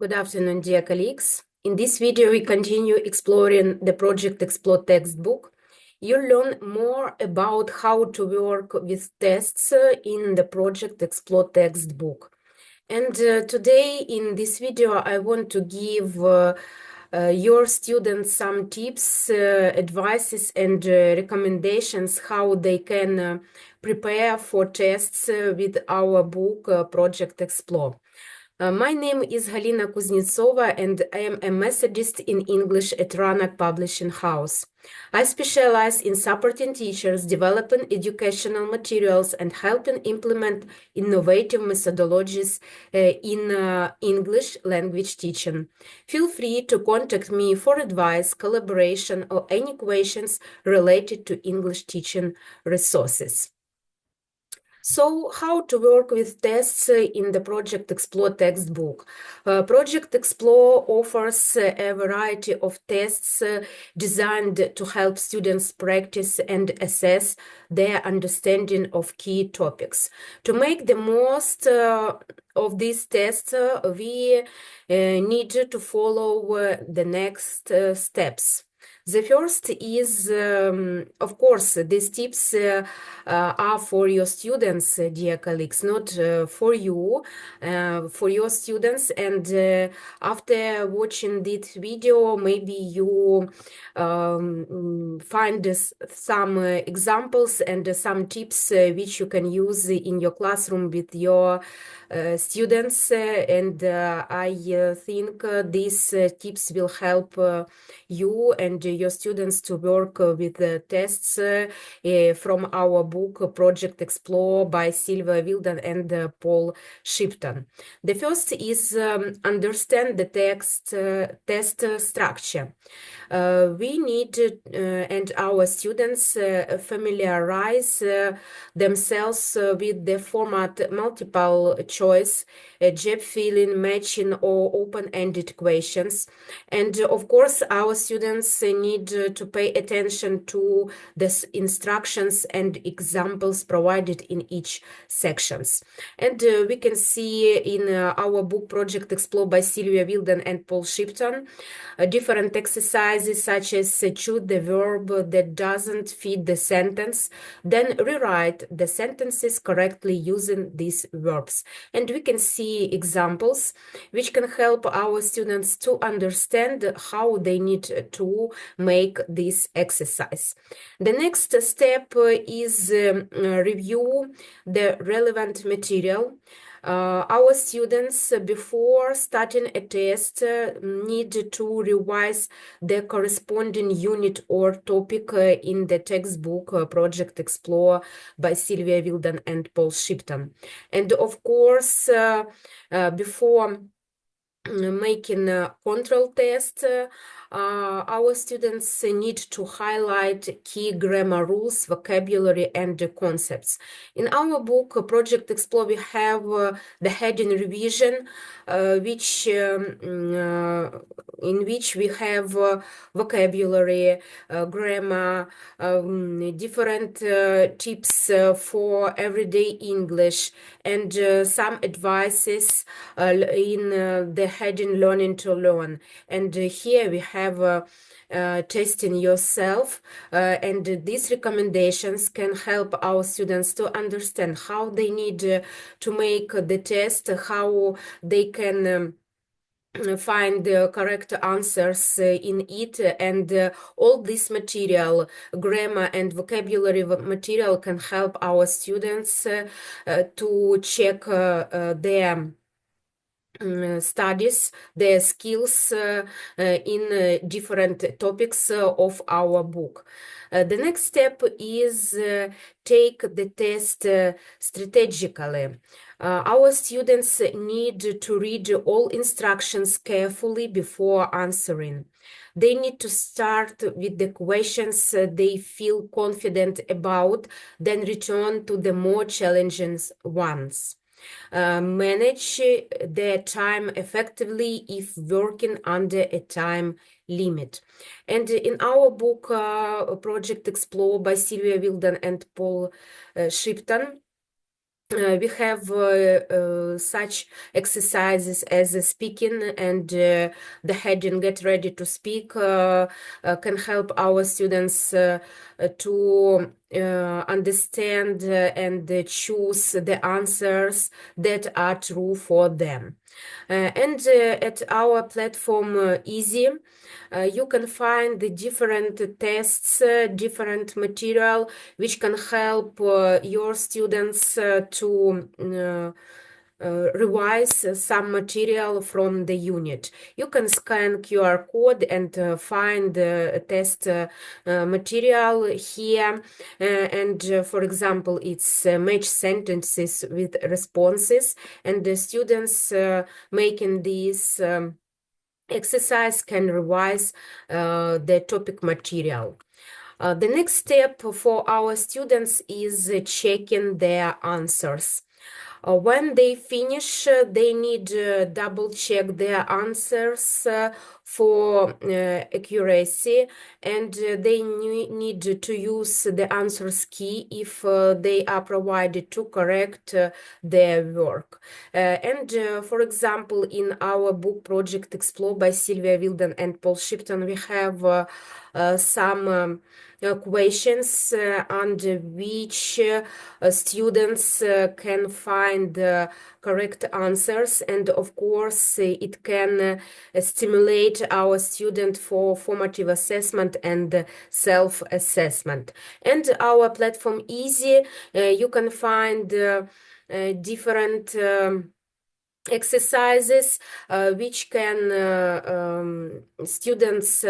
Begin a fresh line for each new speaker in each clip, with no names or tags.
Good afternoon, dear colleagues. In this video, we continue exploring the Project Explore textbook. You'll learn more about how to work with tests in the Project Explore textbook. And today, in this video, I want to give your students some tips, advices, and recommendations how they can prepare for tests with our book, Project Explore. My name is Galina Kuznetsova, and I am a Methodist in English at Ranak Publishing House. I specialize in supporting teachers, developing educational materials, and helping implement innovative methodologies in English language teaching. Feel free to contact me for advice, collaboration, or any questions related to English teaching resources. So, how to work with tests in the Project Explore textbook? Project Explore offers a variety of tests designed to help students practice and assess their understanding of key topics. To make the most of these tests, we need to follow the next steps. The first is, of course, these tips are for your students, dear colleagues, not for you, for your students. And after watching this video, maybe you find some examples and some tips which you can use in your classroom with your students. And I think these tips will help you and your students to work with the tests from our book Project Explore by Sylvia Wilden and Paul Shipton. The first is understand the test structure. We need and our students familiarize themselves with the format multiple choice, gap filling, matching, or open-ended questions. And of course, our students need to pay attention to the instructions and examples provided in each sections. And we can see in our book Project Explore by Sylvia Wilden and Paul Shipton different exercises such as choose the verb that doesn't fit the sentence, then rewrite the sentences correctly using these verbs. And we can see examples which can help our students to understand how they need to make this exercise. The next step is review the relevant material. Our students, before starting a test, need to revise the corresponding unit or topic in the textbook Project Explore by Sylvia Wilden and Paul Shipton. And of course, before making a control test, our students need to highlight key grammar rules, vocabulary, and concepts. In our book, Project Explore, we have the heading revision, in which we have vocabulary, grammar, different tips for everyday English, and some advices in the heading Learning to Learn. And here we have testing yourself, and these recommendations can help our students to understand how they need to make the test, how they can find the correct answers in it, and all this material, grammar and vocabulary material, can help our students to check their studies, their skills in different topics of our book. The next step is take the test strategically. Our students need to read all instructions carefully before answering. They need to start with the questions they feel confident about, then return to the more challenging ones. Manage their time effectively if working under a time limit. And in our book, Project Explore by Sylvia Wilden and Paul Shipton, we have such exercises as speaking, and the heading "Get ready to speak" can help our students to understand and choose the answers that are true for them. And at our platform Easy, you can find the different tests, different material which can help your students to revise some material from the unit. You can scan QR code and find the test material here. For example, it's match sentences with responses, and the students making these exercise can revise the topic material. The next step for our students is checking their answers. When they finish, they need double check their answers for accuracy, and they need to use the answers key if they are provided to correct their work. For example, in our book Project Explore by Sylvia Wilden and Paul Shipton, we have some questions under which students can find correct answers, and of course it can stimulate our student for formative assessment and self-assessment. And our platform Easy, you can find different exercises which can students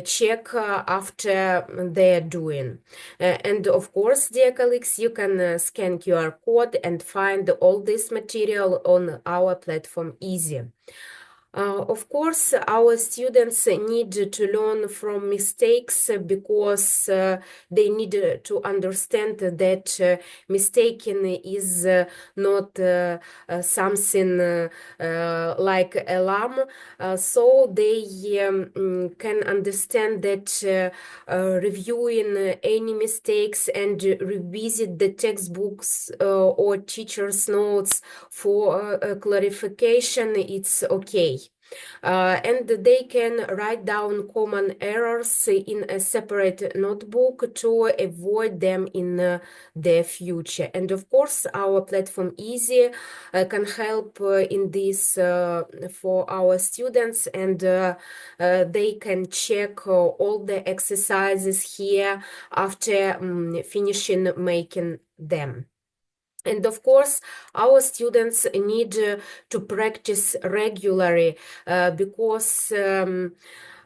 check after they're doing. And of course, dear colleagues, you can scan QR code and find all this material on our platform Easy. Of course, our students need to learn from mistakes because they need to understand that mistaking is not something like alarm. So they can understand that reviewing any mistakes and revisit the textbooks or teacher's notes for clarification, it's okay. And they can write down common errors in a separate notebook to avoid them in the future. And of course, our platform Easy can help in this for our students, and they can check all the exercises here after finishing making them. And of course, our students need to practice regularly because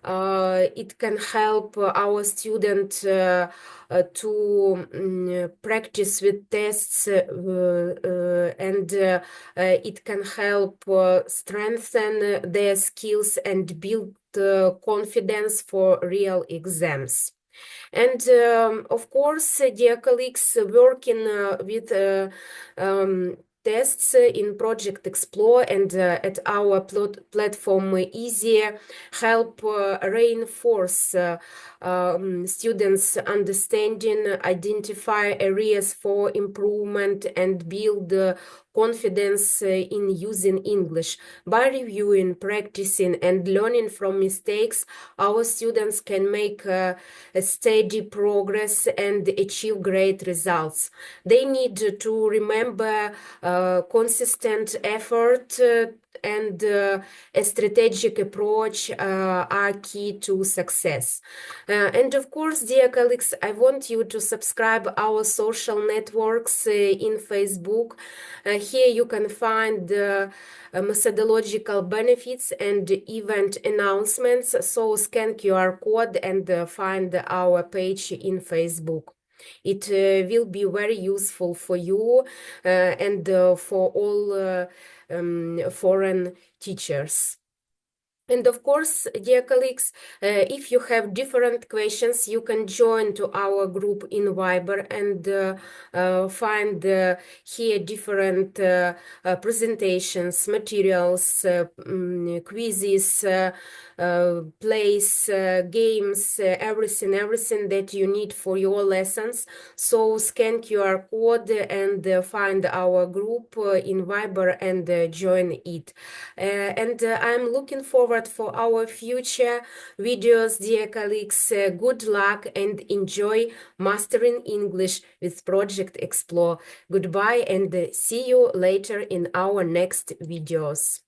it can help our student to practice with tests, and it can help strengthen their skills and build confidence for real exams. And of course, dear colleagues, working with tests in Project Explore and at our platform Easy help reinforce students' understanding, identify areas for improvement, and build confidence in using English. By reviewing, practicing, and learning from mistakes, our students can make a steady progress and achieve great results. They need to remember consistent effort and a strategic approach are key to success. And of course, dear colleagues, I want you to subscribe our social networks in Facebook. Here you can find methodological benefits and event announcements. So scan QR code and find our page in Facebook. It will be very useful for you and for all foreign teachers. And of course, dear colleagues, if you have different questions, you can join to our group in Viber and find here different presentations, materials, quizzes, plays, games, everything that you need for your lessons. So scan QR code and find our group in Viber and join it. And I'm looking forward for our future videos, dear colleagues. Good luck and enjoy mastering English with Project Explore. Goodbye and see you later in our next videos.